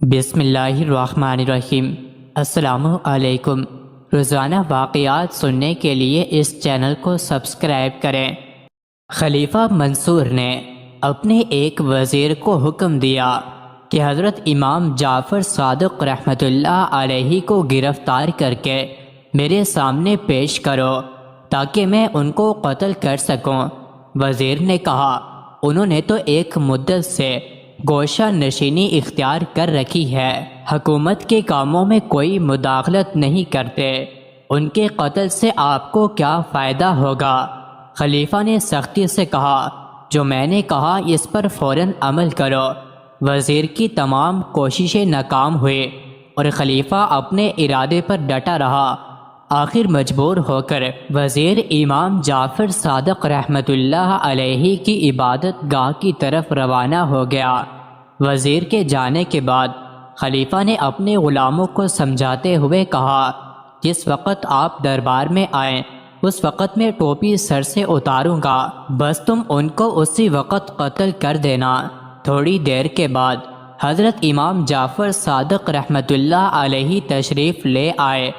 بسم اللہ الرحمن الرحیم۔ السلام علیکم۔ روزانہ واقعات سننے کے لیے اس چینل کو سبسکرائب کریں۔ خلیفہ منصور نے اپنے ایک وزیر کو حکم دیا کہ حضرت امام جعفر صادق رحمۃ اللہ علیہ کو گرفتار کر کے میرے سامنے پیش کرو تاکہ میں ان کو قتل کر سکوں۔ وزیر نے کہا، انہوں نے تو ایک مدت سے گوشہ نشینی اختیار کر رکھی ہے، حکومت کے کاموں میں کوئی مداخلت نہیں کرتے، ان کے قتل سے آپ کو کیا فائدہ ہوگا؟ خلیفہ نے سختی سے کہا، جو میں نے کہا اس پر فوراً عمل کرو۔ وزیر کی تمام کوششیں ناکام ہوئی اور خلیفہ اپنے ارادے پر ڈٹا رہا۔ آخر مجبور ہو کر وزیر امام جعفر صادق رحمۃ اللہ علیہ کی عبادت گاہ کی طرف روانہ ہو گیا۔ وزیر کے جانے کے بعد خلیفہ نے اپنے غلاموں کو سمجھاتے ہوئے کہا، جس وقت آپ دربار میں آئیں اس وقت میں ٹوپی سر سے اتاروں گا، بس تم ان کو اسی وقت قتل کر دینا۔ تھوڑی دیر کے بعد حضرت امام جعفر صادق رحمۃ اللہ علیہ تشریف لے آئے۔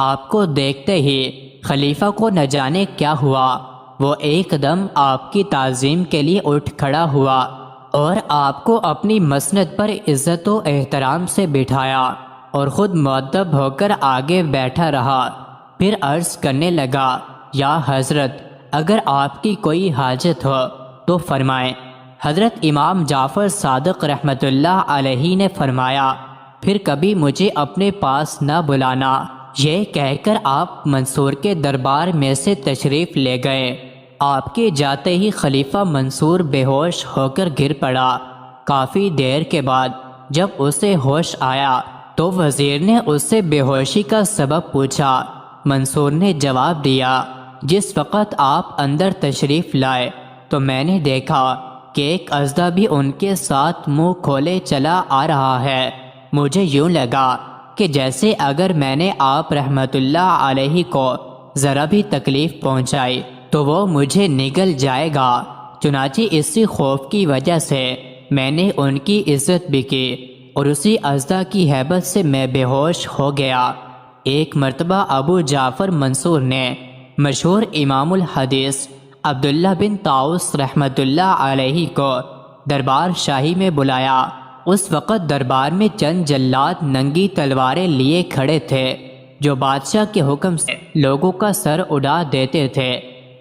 آپ کو دیکھتے ہی خلیفہ کو نہ جانے کیا ہوا، وہ ایک دم آپ کی تعظیم کے لیے اٹھ کھڑا ہوا اور آپ کو اپنی مسند پر عزت و احترام سے بٹھایا اور خود مؤدب ہو کر آگے بیٹھا رہا۔ پھر عرض کرنے لگا، یا حضرت، اگر آپ کی کوئی حاجت ہو تو فرمائیں۔ حضرت امام جعفر صادق رحمۃ اللہ علیہ نے فرمایا، پھر کبھی مجھے اپنے پاس نہ بلانا۔ یہ کہہ کر آپ منصور کے دربار میں سے تشریف لے گئے۔ آپ کے جاتے ہی خلیفہ منصور بے ہوش ہو کر گر پڑا۔ کافی دیر کے بعد جب اسے ہوش آیا تو وزیر نے اس سے بے ہوشی کا سبب پوچھا۔ منصور نے جواب دیا، جس وقت آپ اندر تشریف لائے تو میں نے دیکھا کہ ایک اژدھا بھی ان کے ساتھ منہ کھولے چلا آ رہا ہے۔ مجھے یوں لگا کہ جیسے اگر میں نے آپ رحمت اللہ علیہ کو ذرا بھی تکلیف پہنچائی تو وہ مجھے نگل جائے گا۔ چنانچہ اسی خوف کی وجہ سے میں نے ان کی عزت بھی کی اور اسی اژدھا کی ہیبت سے میں بے ہوش ہو گیا۔ ایک مرتبہ ابو جعفر منصور نے مشہور امام الحدیث عبداللہ بن طاؤس رحمت اللہ علیہ کو دربار شاہی میں بلایا۔ اس وقت دربار میں چند جلاد ننگی تلواریں لیے کھڑے تھے جو بادشاہ کے حکم سے لوگوں کا سر اڑا دیتے تھے۔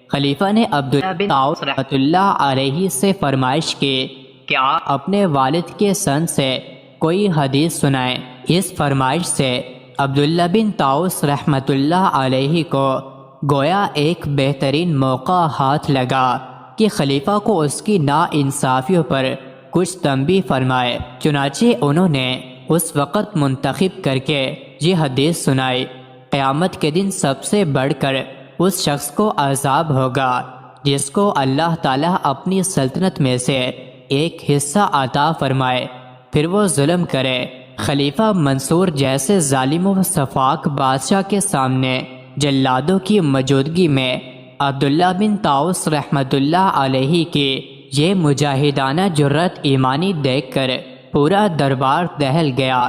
خلیفہ نے عبداللہ بن طاؤس رحمۃ اللہ علیہ سے فرمائش کی کہ آپ اپنے والد کے سن سے کوئی حدیث سنائیں۔ اس فرمائش سے عبداللہ بن طاؤس رحمۃ اللہ علیہ کو گویا ایک بہترین موقع ہاتھ لگا کہ خلیفہ کو اس کی ناانصافیوں پر کچھ تنبیہ فرمائے۔ چنانچہ انہوں نے اس وقت منتخب کر کے یہ حدیث سنائی، قیامت کے دن سب سے بڑھ کر اس شخص کو عذاب ہوگا جس کو اللہ تعالیٰ اپنی سلطنت میں سے ایک حصہ عطا فرمائے، پھر وہ ظلم کرے۔ خلیفہ منصور جیسے ظالم و سفاک بادشاہ کے سامنے جلادوں کی موجودگی میں عبداللہ بن طاؤس رحمۃ اللہ علیہ کی یہ مجاہدانہ جرأت ایمانی دیکھ کر پورا دربار دہل گیا۔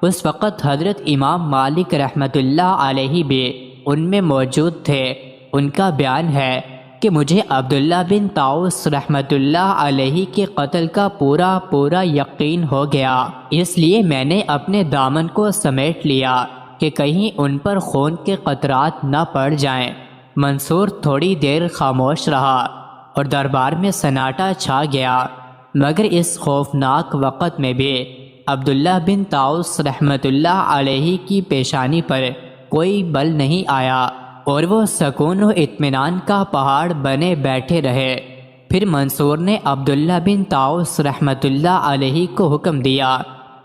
اس وقت حضرت امام مالک رحمۃ اللہ علیہ بھی ان میں موجود تھے۔ ان کا بیان ہے کہ مجھے عبداللہ بن طاؤس رحمۃ اللہ علیہ کے قتل کا پورا یقین ہو گیا، اس لیے میں نے اپنے دامن کو سمیٹ لیا کہ کہیں ان پر خون کے قطرات نہ پڑ جائیں۔ منصور تھوڑی دیر خاموش رہا اور دربار میں سناٹا چھا گیا، مگر اس خوفناک وقت میں بھی عبداللہ بن طاؤس رحمۃ اللہ علیہ کی پیشانی پر کوئی بل نہیں آیا اور وہ سکون و اطمینان کا پہاڑ بنے بیٹھے رہے۔ پھر منصور نے عبداللہ بن طاؤس رحمۃ اللہ علیہ کو حکم دیا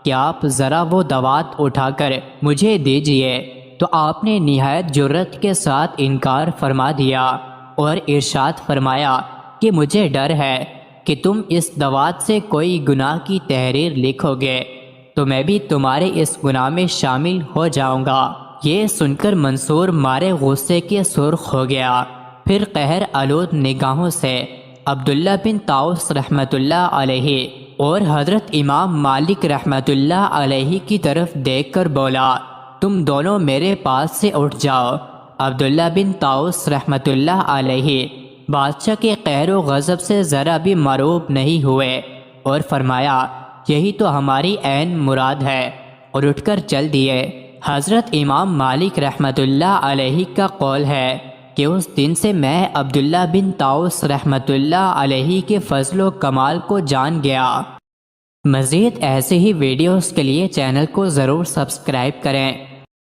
کہ آپ ذرا وہ دوات اٹھا کر مجھے دیجئے، تو آپ نے نہایت جرأت کے ساتھ انکار فرما دیا اور ارشاد فرمایا کہ مجھے ڈر ہے کہ تم اس دوات سے کوئی گناہ کی تحریر لکھو گے تو میں بھی تمہارے اس گناہ میں شامل ہو جاؤں گا۔ یہ سن کر منصور مارے غصے کے سرخ ہو گیا، پھر قہر آلود نگاہوں سے عبداللہ بن طاؤس رحمۃ اللہ علیہ اور حضرت امام مالک رحمۃ اللہ علیہ کی طرف دیکھ کر بولا، تم دونوں میرے پاس سے اٹھ جاؤ۔ عبداللہ بن طاؤس رحمۃ اللہ علیہ بادشاہ کے قہر و غضب سے ذرا بھی مرعوب نہیں ہوئے اور فرمایا، یہی تو ہماری عین مراد ہے، اور اٹھ کر چل دیے۔ حضرت امام مالک رحمۃ اللہ علیہ کا قول ہے کہ اس دن سے میں عبداللہ بن طاؤس رحمۃ اللہ علیہ کے فضل و کمال کو جان گیا۔ مزید ایسے ہی ویڈیوز کے لیے چینل کو ضرور سبسکرائب کریں۔